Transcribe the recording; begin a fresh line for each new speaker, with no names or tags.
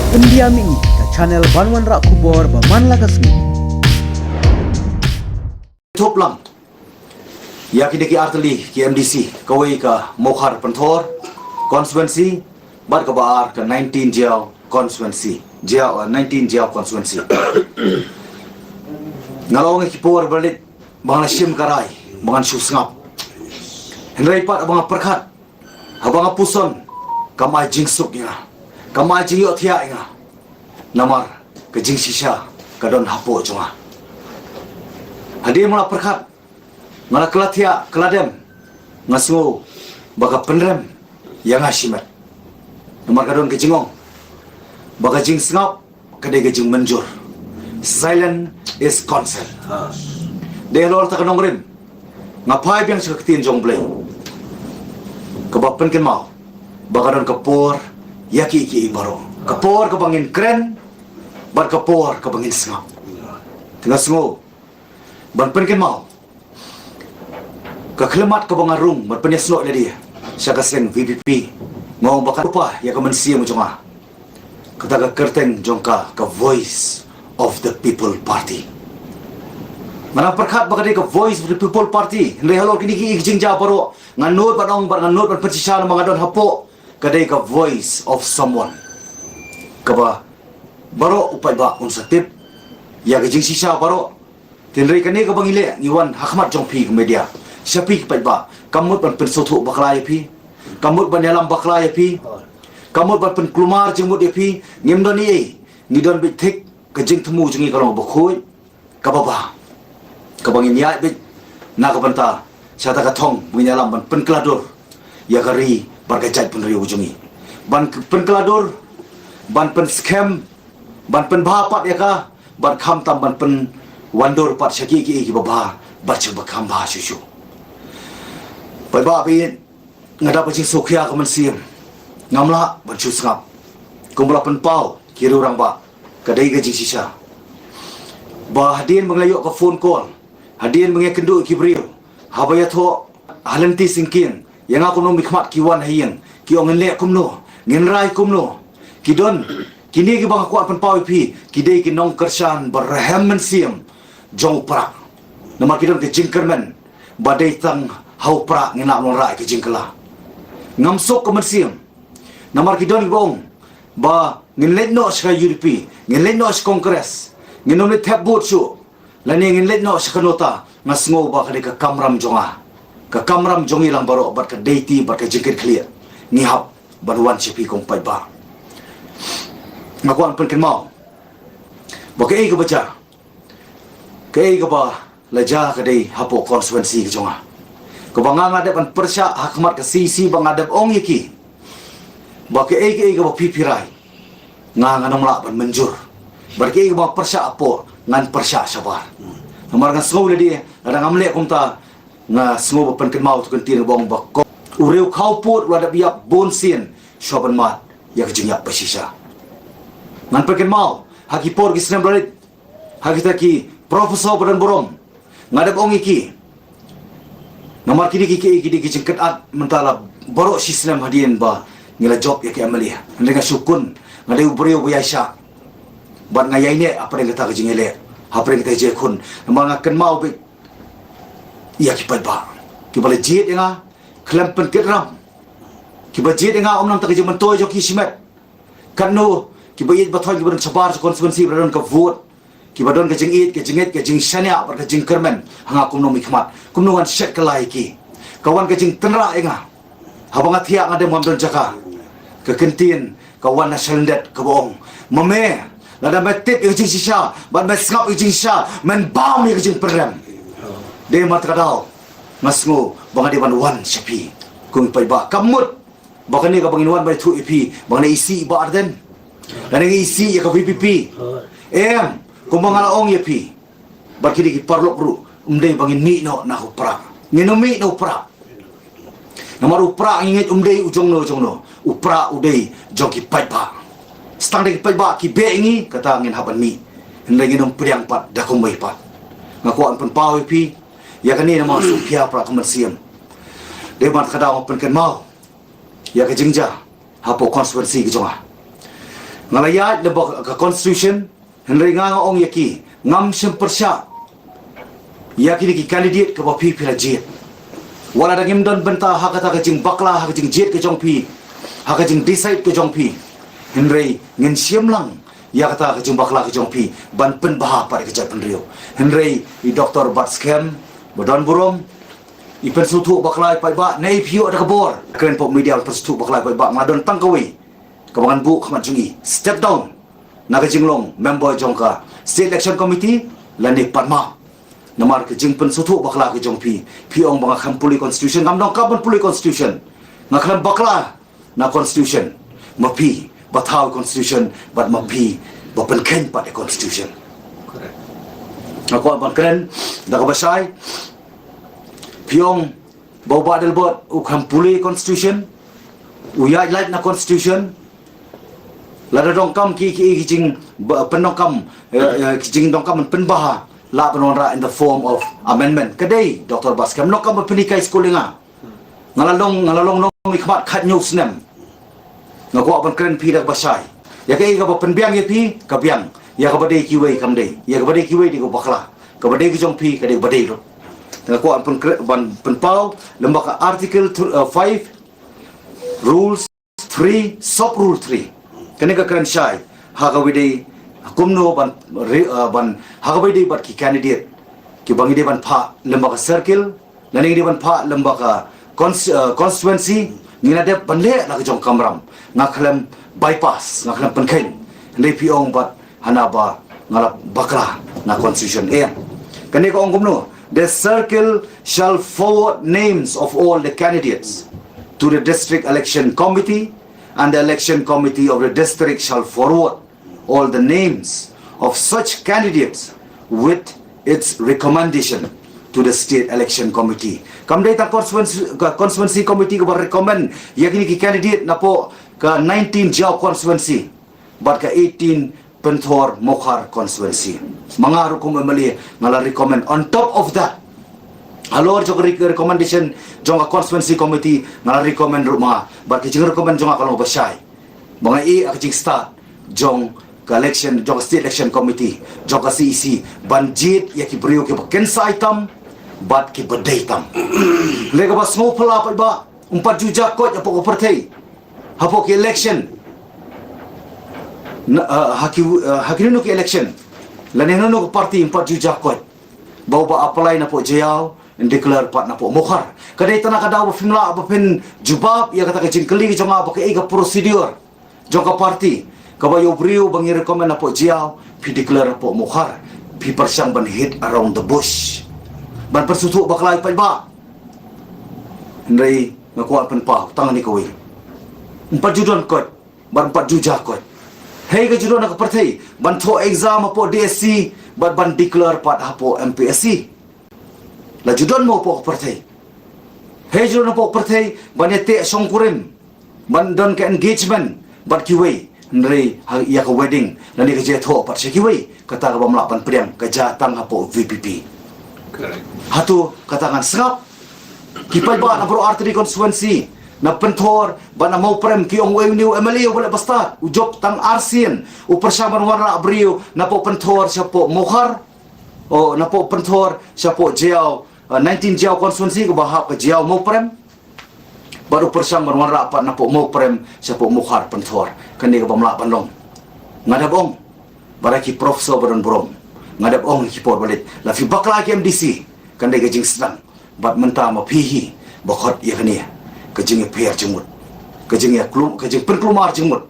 Pendiam ini ke channel Banwan Rak Kubor Baman Lagasmi.
Toplang ya kideki arteli ki MDC kawai ka Mokhar Panthor constituency bar ka baar ka 19 Jiao constituency Jiao 19 Jiao constituency ngalong ki por balit bang sim karai bang susngap henrai pat abang perkhat abang puson kamai jingsuk ya kamai jingyo thia inga namar ke jing sisa kadon hapo jonga hadir mula perkhat ngala kelatia keladem ngasu baka penrem yang asimat namar kadon ke jingong baka jing sngap kadai ke jing menjur silent is consent de lor ta kanong rim ngapai biang seketin jong blay kebapen ken mau baka don kapor yaki ki baro kapor kabangin kren bar kapor kabangin sngap tengah sengo ban pen ken mau kekhlemat kabangarung ban pen snok dia saka seng VPP ngong baka lupa ya ka mensia mo jonga kata ka kerteng jongka ka voice of the people party mana perkhat baka ka voice of the people party le halo kini ki jingja baro nganut badong bar nganut ban pecisha mga don hapo kadai ka voice of someone kaba baro upai ba unsatip ya ka jing sisa baro tinrei kani ka bangile niwan hakmat jongpi ke media siapi pai ba kamut ban pensotu baklai pi kamut ban dalam baklai pi kamut ban pen klumar jengmut pi ngimdon ni ngidon bit thik ka jing thmu jungi kalong bakhoi kababa kabangin ya bit na ka banta sata ka thong minyalam ban pen klador ya kari bargajat pun riu jungi ban pen klador ban pen scam ban pen bhapat ya ka ban kham tam ban pen wandor pat syaki ki baba baca bakam ba susu pai ba bi ngada pacing sokhia ka mensim ngamla bancu sngap kumbla pen pau kiri orang ba kadai gaji sisa ba hadin menglayuk ka phone call hadin mengekendu ki brio habaya tho halenti singkin yang aku no mikmat kiwan hayeng ki ong le kumno ngenrai kumno kidon kini ki bang aku pen pau pi kidai ki nong kersan berhem mensim jong prak nama kidon ke jingkermen badai tang hau prak ngena lonrai ke jingkela ngamsok ke mensim nama kidon bong ba nginlet no ska UDP nginlet no ska kongres nginom le tap board su lani nginlet no ska nota ngasngo ba ka kamram jonga ka kamram jongi lang baro bat ka deiti bat ka jingker clear ni hap baruan sipi kong pai ba ngakuan pen ken mau ba ke ka baca ke ba laja ka dei hapo constituency ke jonga ko banga ngadep an persya hakmat ka sisi bang ngadep ong yiki ba ke ba pipirai nganganong la ban menjur bar ke ba persya apo ngan persya sabar namar ngan sngau le dia ada ngamle kumta na sngau pen ken mau tu kan tin bong ba ko ureu khau put wada biap bonsin shoban mat ya kejingya pasisa ngan pen ken mau haki por ki snam barit haki taki profesor badan borom ngadep ong iki nomor kini jengket at mentala borok sistem hadian ba ngila job ya ke amalia dengan sukun ngadai ubrio bu yaisha ban ngayai ne apa yang kita kejingele apa yang kita jekun nomor ngaken mau be ya kipat ba kibale jit nga klem pentit ram kiba jit nga omnam tak jemen toy joki simet kanu kiba yit bathoy kiba sabar konstituensi beron ka vote kibadon ke jingit ke jingit ke jing shania bar ke jing kermen hanga kumno mikmat kumno wan set kelai ki kawan ke jing tenra inga habang athia ngade mamdon jaka ke kentin kawan nasendet ke boong mame lada metip ke jing sisa ban met ngap ke jing sisa men baum ke jing perem de mat kadau ngasngo bangade ban wan sepi kung pai ba kamut bakani ka bangin wan bai thu ipi bangane isi ba arden dan isi ya ka VPP kumbang ong ya pi bakiri ki parlok ru umdei bangin mi no na upra ngenomi no upra namar upra ngit umdei ujong no upra udei joki paipa stang de paipa ki bengi kata ngin haban mi ndai nginom priang pat da kumbai pat ngakuan pen pau pi ya kani nama supia pra komersiam de mat kadang pen ken mau ya ke jingja hapo konstituensi ke jonga ngalayat le ka constitution henry nga ong yaki ngam sem persya yaki ki candidate ka pi pila jet wala dangim don benta hakata ka jing bakla ha jing jet ke jong pi ha ka jing decide ke jong pi henry ngin siam lang ya kata ke jing bakla ke jong pi ban pen bah pa ke jat penrio henry i doktor bat scam bodon burom i pen sutu bakla pai ba nei piu ada kabor kren pop media pen sutu bakla pai ba ngadon tangkawi kabangan bu khamat jungi step down naga jinglong member jongka state election committee lani patma namar ke jing pen sutu bakla ke jong pi piong banga kham puli constitution ngam dong kaban puli constitution ngaklam bakla na constitution mapi bathau constitution but mapi bapen ken pa de constitution correct ako ban kren daga basai piong bawa del bot u kham puli constitution uya light na constitution lada dongkam ki jing pendongkam jing dongkam pen bah la penonra in the form of amendment kadai Dr. Baskam nokam penikai schoolinga ngalalong nong ikmat khat nyuk snem ngako ban kren pi dak basai ya kai ga penbiang ya pi ka biang ya ka badai kiwei kam dei ya ka badai kiwei di ko bakla ka badai ki jong pi ka dei badai ro ngako ban penpau lembaga article 5 rules 3 sub rule 3 kaneka kren shai hagawidi kumno ban hagawidi bat ki candidate ki bangi de ban pha lembaga circle nani de ban pha lembaga constituency ngina de banle la jong kamram ngakhlem bypass ngakhlem penken ndai piong bat hanaba ngala bakla na constitution kaneka ong kumno the circle shall forward names of all the candidates to the district election committee, and the election committee of the district shall forward all the names of such candidates with its recommendation to the state election committee. Kamdai ta constituency committee ko recommend yakini ki candidate na po ka 19 Jaw constituency but ka 18 Penthor Mokhar constituency. Mga rukum emali ngala recommend on top of that. Alor jog recommendation jong constituency committee ngala recommend rumah but ki jing recommend jong kalau basai mga akjing start jong election jong state election committee jong CEC banjit ya ki brio ki kensa item but ki bedai tam lega bas ngo pala pa ba 4 juta ko ya pokok partai hapo ki election hakinu ki election laneno no party 4 juta ko bawa apply na po jayau declare pat na po mokhar kadai tanah kadaw fimla bapin jubab ya kata kecing keli jonga pakai ega prosedur jonga party kabayo brio bangi recommend na po jiao pi declare po mokhar pi persang ban hit around the bush ban persutu baklai pa ba ndai ngakuan pen pa tangan ni kawi 4 judon kot ban 4 juja kot hei ga judon nak partai ban tho exam po DSC ban declare pat hapo MPSC la judon mo po partai hei judon po partai ban ete songkurim ban don ke engagement ban kiwei ndrei ya ka wedding nani ka je tho pat se kiwei kata ka bamla pan priang ka jatang hapo VPP correct hatu katangan sengap kipai ba na bro artery constituency na penthor ba na mau prem ki ong weu new MLA wala basta ujop tang arsin u persamaan warna brio na po penthor siya po mokhar o na po penthor siya po jiao 19 jiao constituency ko bahap ka jiao mau prem baru persamaan warna apa na po mau prem siya po mokhar penthor kandi ka bamla panlong ngadabong baraki profesor baron brom ngadabong ki por balit la fi bakla ki MDC kandi ka jing senang bat menta ma pihi bokot ya kania kejing piar jemut kejing ya klum kejing penkelumar jemut